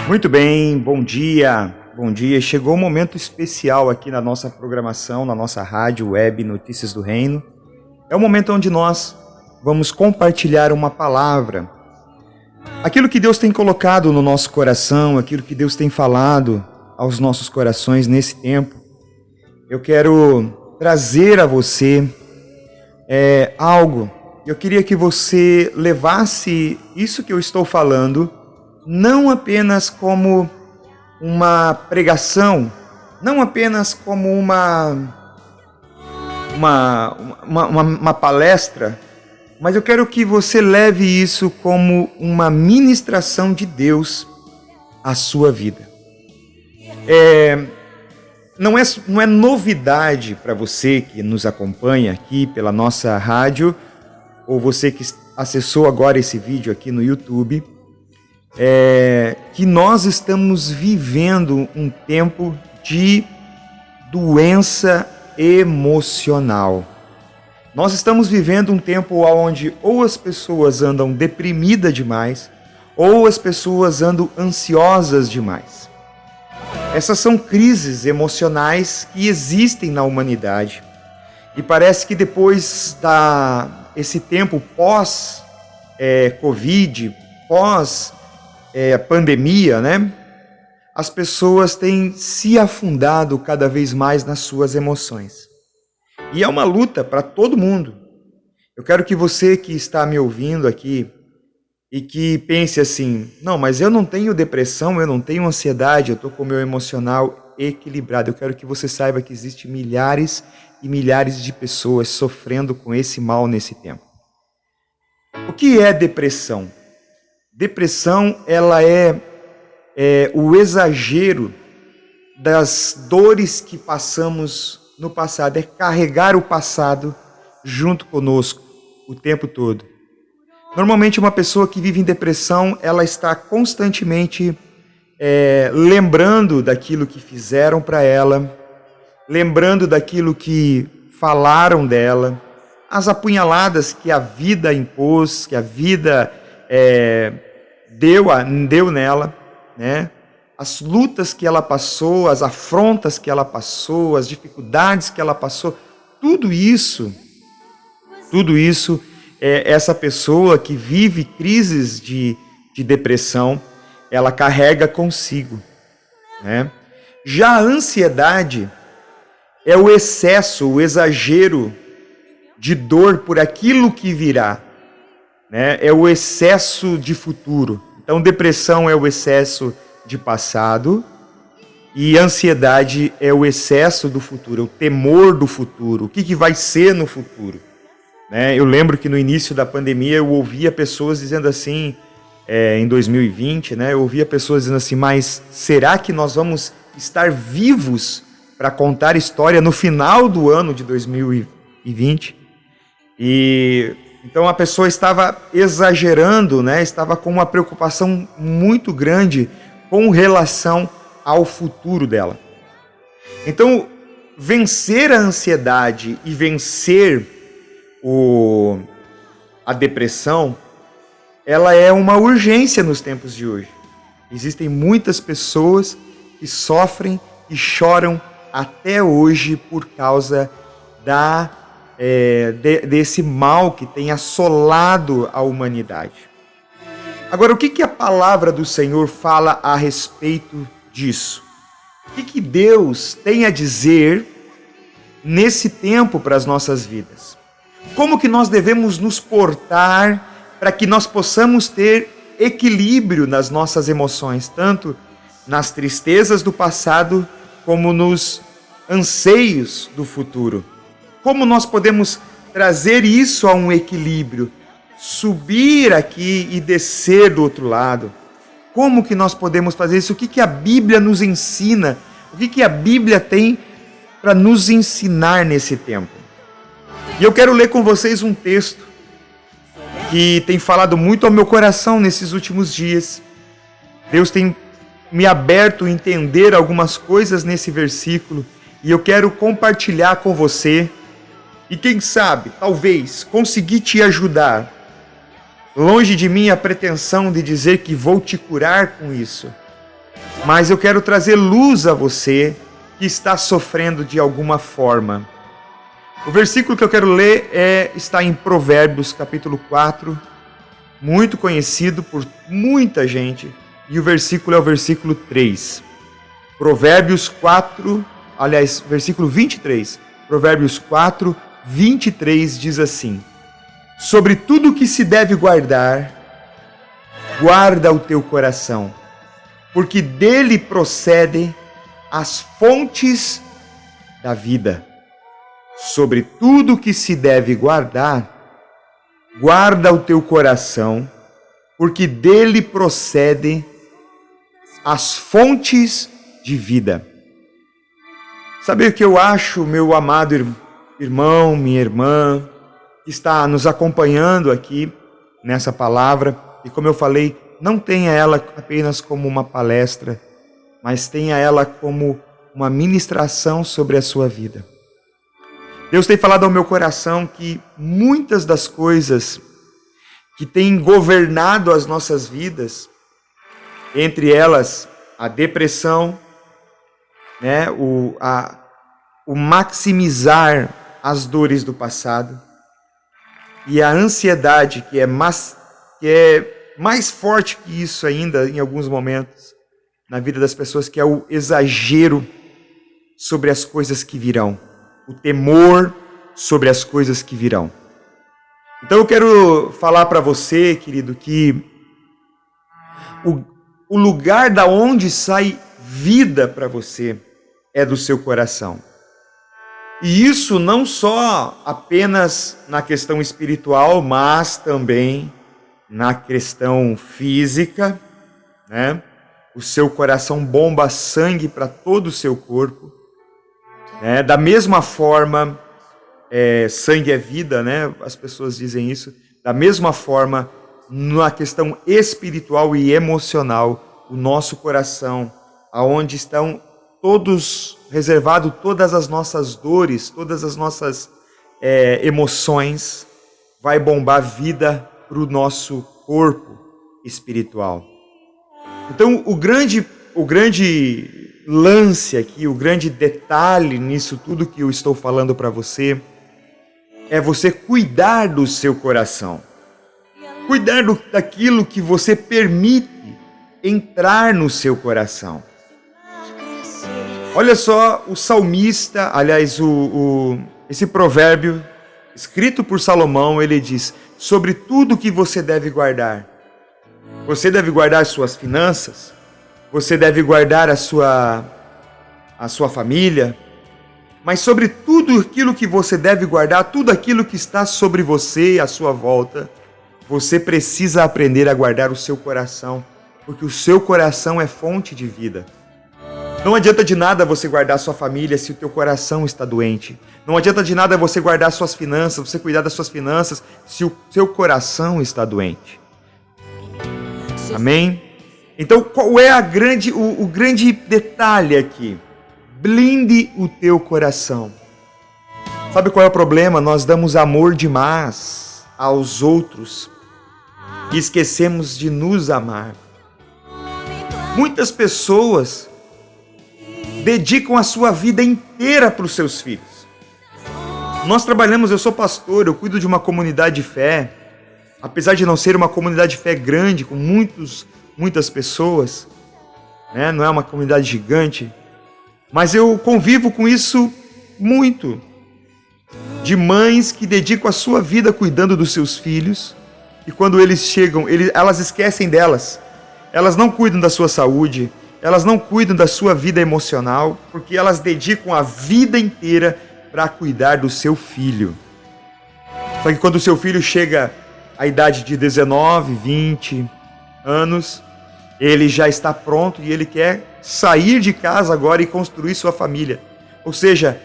Muito bem, bom dia, bom dia. Chegou um momento especial aqui na nossa programação, na nossa rádio web Notícias do Reino. É o momento onde nós vamos compartilhar uma palavra. Aquilo que Deus tem colocado no nosso coração, aquilo que Deus tem falado aos nossos corações nesse tempo. Eu quero trazer a você algo. Eu queria que você levasse isso que eu estou falando não apenas como uma pregação, não apenas como uma palestra, mas eu quero que você leve isso como uma ministração de Deus à sua vida. Não é novidade para você que nos acompanha aqui pela nossa rádio, ou você que acessou agora esse vídeo aqui no YouTube, que nós estamos vivendo um tempo de doença emocional. Nós estamos vivendo um tempo onde ou as pessoas andam deprimidas demais, ou as pessoas andam ansiosas demais. Essas são crises emocionais que existem na humanidade. E parece que depois esse tempo pós-Covid, pós-pandemia, né? As pessoas têm se afundado cada vez mais nas suas emoções. E é uma luta para todo mundo. Eu quero que você que está me ouvindo aqui e que pense assim, não, mas eu não tenho depressão, eu não tenho ansiedade, eu estou com o meu emocional equilibrado. Eu quero que você saiba que existem milhares e milhares de pessoas sofrendo com esse mal nesse tempo. O que é depressão? Depressão, ela é o exagero das dores que passamos no passado, é carregar o passado junto conosco o tempo todo. Normalmente uma pessoa que vive em depressão, ela está constantemente lembrando daquilo que fizeram para ela, lembrando daquilo que falaram dela, as apunhaladas que a vida impôs, que a vida deu nela, né? As lutas que ela passou, as afrontas que ela passou, as dificuldades que ela passou, tudo isso, essa pessoa que vive crises de depressão, ela carrega consigo, né? Já a ansiedade é o excesso, o exagero de dor por aquilo que virá, né? É o excesso de futuro. Então, depressão é o excesso de passado e ansiedade é o excesso do futuro, o temor do futuro, o que vai ser no futuro, né? Eu lembro que no início da pandemia eu ouvia pessoas dizendo assim, em 2020, né? Eu ouvia pessoas dizendo assim, mas será que nós vamos estar vivos para contar história no final do ano de 2020? Então a pessoa estava exagerando, né? Estava com uma preocupação muito grande com relação ao futuro dela. Então, vencer a ansiedade e vencer a depressão, ela é uma urgência nos tempos de hoje. Existem muitas pessoas que sofrem e choram até hoje por causa desse mal que tem assolado a humanidade. Agora, o que a palavra do Senhor fala a respeito disso? O que Deus tem a dizer nesse tempo para as nossas vidas? Como que nós devemos nos portar para que nós possamos ter equilíbrio nas nossas emoções, tanto nas tristezas do passado como nos anseios do futuro? Como nós podemos trazer isso a um equilíbrio? Subir aqui e descer do outro lado. Como que nós podemos fazer isso? O que a Bíblia nos ensina? O que a Bíblia tem para nos ensinar nesse tempo? E eu quero ler com vocês um texto que tem falado muito ao meu coração nesses últimos dias. Deus tem me aberto a entender algumas coisas nesse versículo e eu quero compartilhar com você e quem sabe, talvez, conseguir te ajudar. Longe de mim a pretensão de dizer que vou te curar com isso, mas eu quero trazer luz a você que está sofrendo de alguma forma. O versículo que eu quero ler está em Provérbios, capítulo 4, muito conhecido por muita gente, e o versículo é o versículo 3. Provérbios 4, aliás, versículo 23. Provérbios 4, 23 diz assim: sobre tudo que se deve guardar, guarda o teu coração, porque dele procedem as fontes da vida. Sobre tudo que se deve guardar, guarda o teu coração, porque dele procedem as fontes de vida. Sabe o que eu acho, meu amado irmão, minha irmã, que está nos acompanhando aqui nessa palavra, e como eu falei, não tenha ela apenas como uma palestra, mas tenha ela como uma ministração sobre a sua vida. Deus tem falado ao meu coração que muitas das coisas que têm governado as nossas vidas, entre elas a depressão, né, o maximizar as dores do passado, e a ansiedade, que é mais forte que isso ainda em alguns momentos na vida das pessoas, que é o exagero sobre as coisas que virão, o temor sobre as coisas que virão. Então eu quero falar para você, querido, que o lugar da onde sai vida para você é do seu coração. E isso não só apenas na questão espiritual, mas também na questão física, né? O seu coração bomba sangue para todo o seu corpo, né? Da mesma forma, sangue é vida, né? As pessoas dizem isso. Da mesma forma, na questão espiritual e emocional, o nosso coração, aonde estão reservado todas as nossas dores, todas as nossas emoções, vai bombar vida para o nosso corpo espiritual. Então, o grande lance aqui, o grande detalhe nisso tudo que eu estou falando para você, é você cuidar do seu coração. Cuidar daquilo que você permite entrar no seu coração. Olha só, o salmista, aliás, esse provérbio, escrito por Salomão, ele diz: sobre tudo que você deve guardar. Você deve guardar suas finanças, você deve guardar a sua família, mas sobre tudo aquilo que você deve guardar, tudo aquilo que está sobre você e à sua volta, você precisa aprender a guardar o seu coração, porque o seu coração é fonte de vida. Não adianta de nada você guardar sua família se o teu coração está doente. Não adianta de nada você guardar suas finanças, você cuidar das suas finanças, se o seu coração está doente. Amém? Então, qual é o grande detalhe aqui? Blinde o teu coração. Sabe qual é o problema? Nós damos amor demais aos outros e esquecemos de nos amar. Muitas pessoas dedicam a sua vida inteira para os seus filhos. Nós trabalhamos, eu sou pastor, eu cuido de uma comunidade de fé, apesar de não ser uma comunidade de fé grande, com muitas pessoas, né? Não é uma comunidade gigante, mas eu convivo com isso muito, de mães que dedicam a sua vida cuidando dos seus filhos, e quando eles chegam, elas esquecem delas, elas não cuidam da sua saúde, elas não cuidam da sua vida emocional, porque elas dedicam a vida inteira para cuidar do seu filho. Só que quando o seu filho chega à idade de 19, 20 anos, ele já está pronto e ele quer sair de casa agora e construir sua família. Ou seja,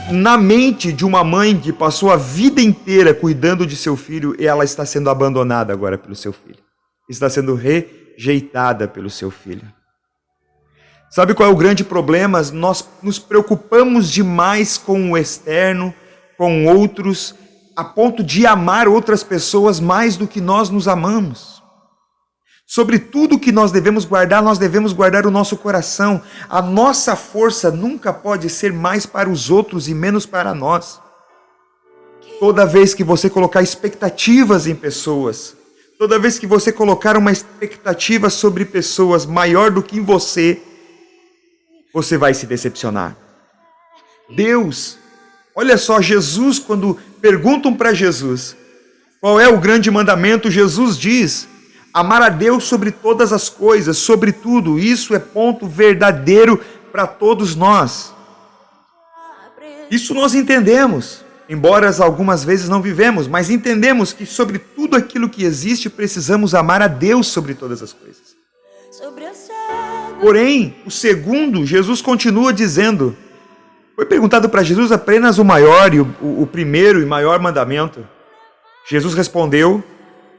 na mente de uma mãe que passou a vida inteira cuidando de seu filho, ela está sendo abandonada agora pelo seu filho. Está sendo rejeitada pelo seu filho. Sabe qual é o grande problema? Nós nos preocupamos demais com o externo, com outros, a ponto de amar outras pessoas mais do que nós nos amamos. Sobre tudo que nós devemos guardar o nosso coração. A nossa força nunca pode ser mais para os outros e menos para nós. Toda vez que você colocar expectativas em pessoas, toda vez que você colocar uma expectativa sobre pessoas maior do que você, você vai se decepcionar. Deus, olha só, Jesus, quando perguntam para Jesus, qual é o grande mandamento? Jesus diz, amar a Deus sobre todas as coisas, sobre tudo. Isso é ponto verdadeiro para todos nós. Isso nós entendemos. Embora algumas vezes não vivemos, mas entendemos que sobre tudo aquilo que existe, precisamos amar a Deus sobre todas as coisas. Porém, o segundo, Jesus continua dizendo, foi perguntado para Jesus apenas o maior e o primeiro e maior mandamento. Jesus respondeu,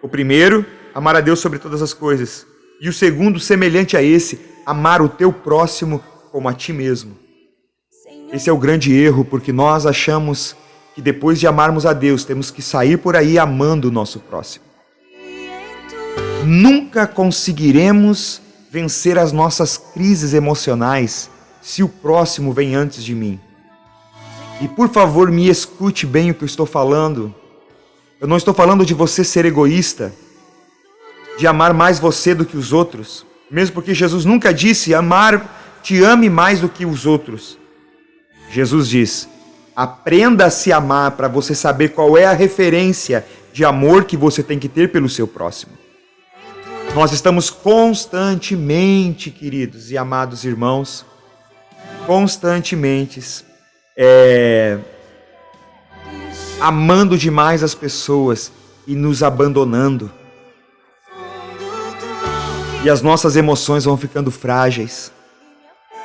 o primeiro, amar a Deus sobre todas as coisas. E o segundo, semelhante a esse, amar o teu próximo como a ti mesmo. Esse é o grande erro, porque nós achamos que depois de amarmos a Deus, temos que sair por aí amando o nosso próximo. Nunca conseguiremos vencer as nossas crises emocionais se o próximo vem antes de mim. E por favor, me escute bem o que eu estou falando. Eu não estou falando de você ser egoísta, de amar mais você do que os outros, mesmo porque Jesus nunca disse, te ame mais do que os outros. Jesus diz, aprenda a se amar para você saber qual é a referência de amor que você tem que ter pelo seu próximo. Nós estamos constantemente, queridos e amados irmãos, constantemente amando demais as pessoas e nos abandonando. E as nossas emoções vão ficando frágeis.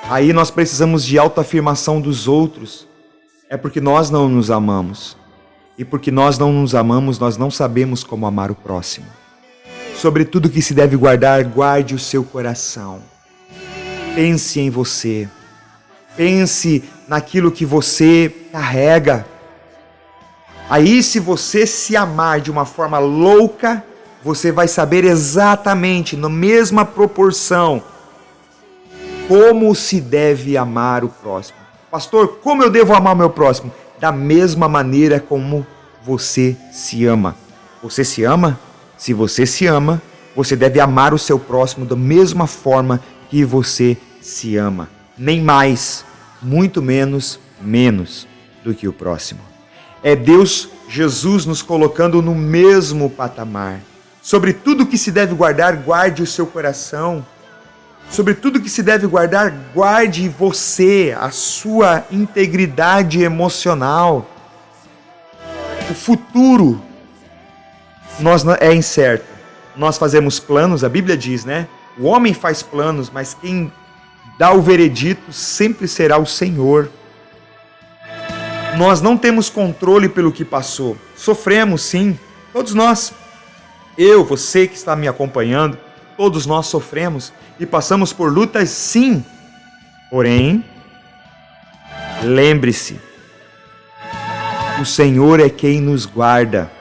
Aí nós precisamos de autoafirmação dos outros. É porque nós não nos amamos. E porque nós não nos amamos, nós não sabemos como amar o próximo. Sobre tudo que se deve guardar, guarde o seu coração. Pense em você. Pense naquilo que você carrega. Aí, se você se amar de uma forma louca, você vai saber exatamente, na mesma proporção, como se deve amar o próximo. Pastor, como eu devo amar o meu próximo? Da mesma maneira como você se ama. Você se ama? Se você se ama, você deve amar o seu próximo da mesma forma que você se ama. Nem mais, muito menos do que o próximo. É Deus, Jesus, nos colocando no mesmo patamar. Sobre tudo que se deve guardar, guarde o seu coração. Sobre tudo que se deve guardar, guarde você, a sua integridade emocional. O futuro é incerto. Nós fazemos planos, a Bíblia diz, né? O homem faz planos, mas quem dá o veredito sempre será o Senhor. Nós não temos controle pelo que passou. Sofremos, sim, todos nós. Eu, você que está me acompanhando, todos nós sofremos e passamos por lutas, sim. Porém, lembre-se, o Senhor é quem nos guarda.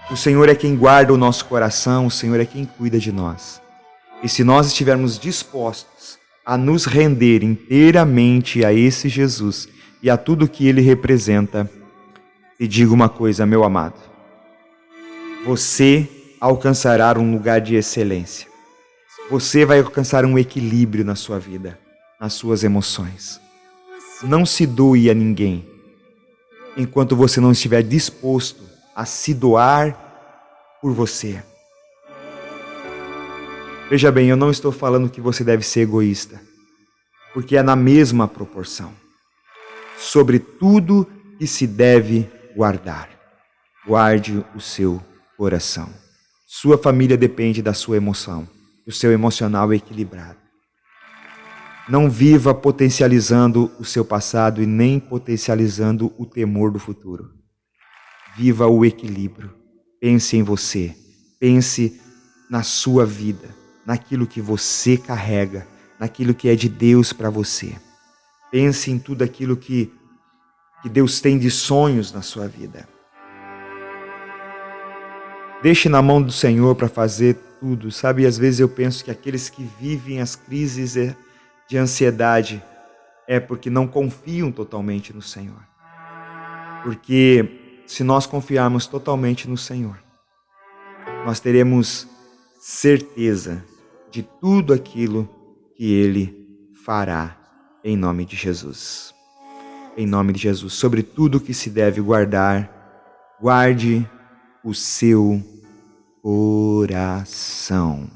O Senhor é quem guarda o nosso coração, o Senhor é quem cuida de nós. E se nós estivermos dispostos a nos render inteiramente a esse Jesus e a tudo que Ele representa, te digo uma coisa, meu amado. Você alcançará um lugar de excelência. Você vai alcançar um equilíbrio na sua vida, nas suas emoções. Não se doe a ninguém enquanto você não estiver disposto a se doar por você. Veja bem, eu não estou falando que você deve ser egoísta, porque é na mesma proporção. Sobre tudo que se deve guardar, guarde o seu coração. Sua família depende da sua emoção. O seu emocional é equilibrado. Não viva potencializando o seu passado e nem potencializando o temor do futuro. Viva o equilíbrio. Pense em você. Pense na sua vida, naquilo que você carrega, naquilo que é de Deus para você. Pense em tudo aquilo que Deus tem de sonhos na sua vida. Deixe na mão do Senhor para fazer tudo, sabe? Às vezes eu penso que aqueles que vivem as crises de ansiedade é porque não confiam totalmente no Senhor. Porque se nós confiarmos totalmente no Senhor, nós teremos certeza de tudo aquilo que Ele fará em nome de Jesus. Em nome de Jesus, sobre tudo que se deve guardar, guarde o seu coração.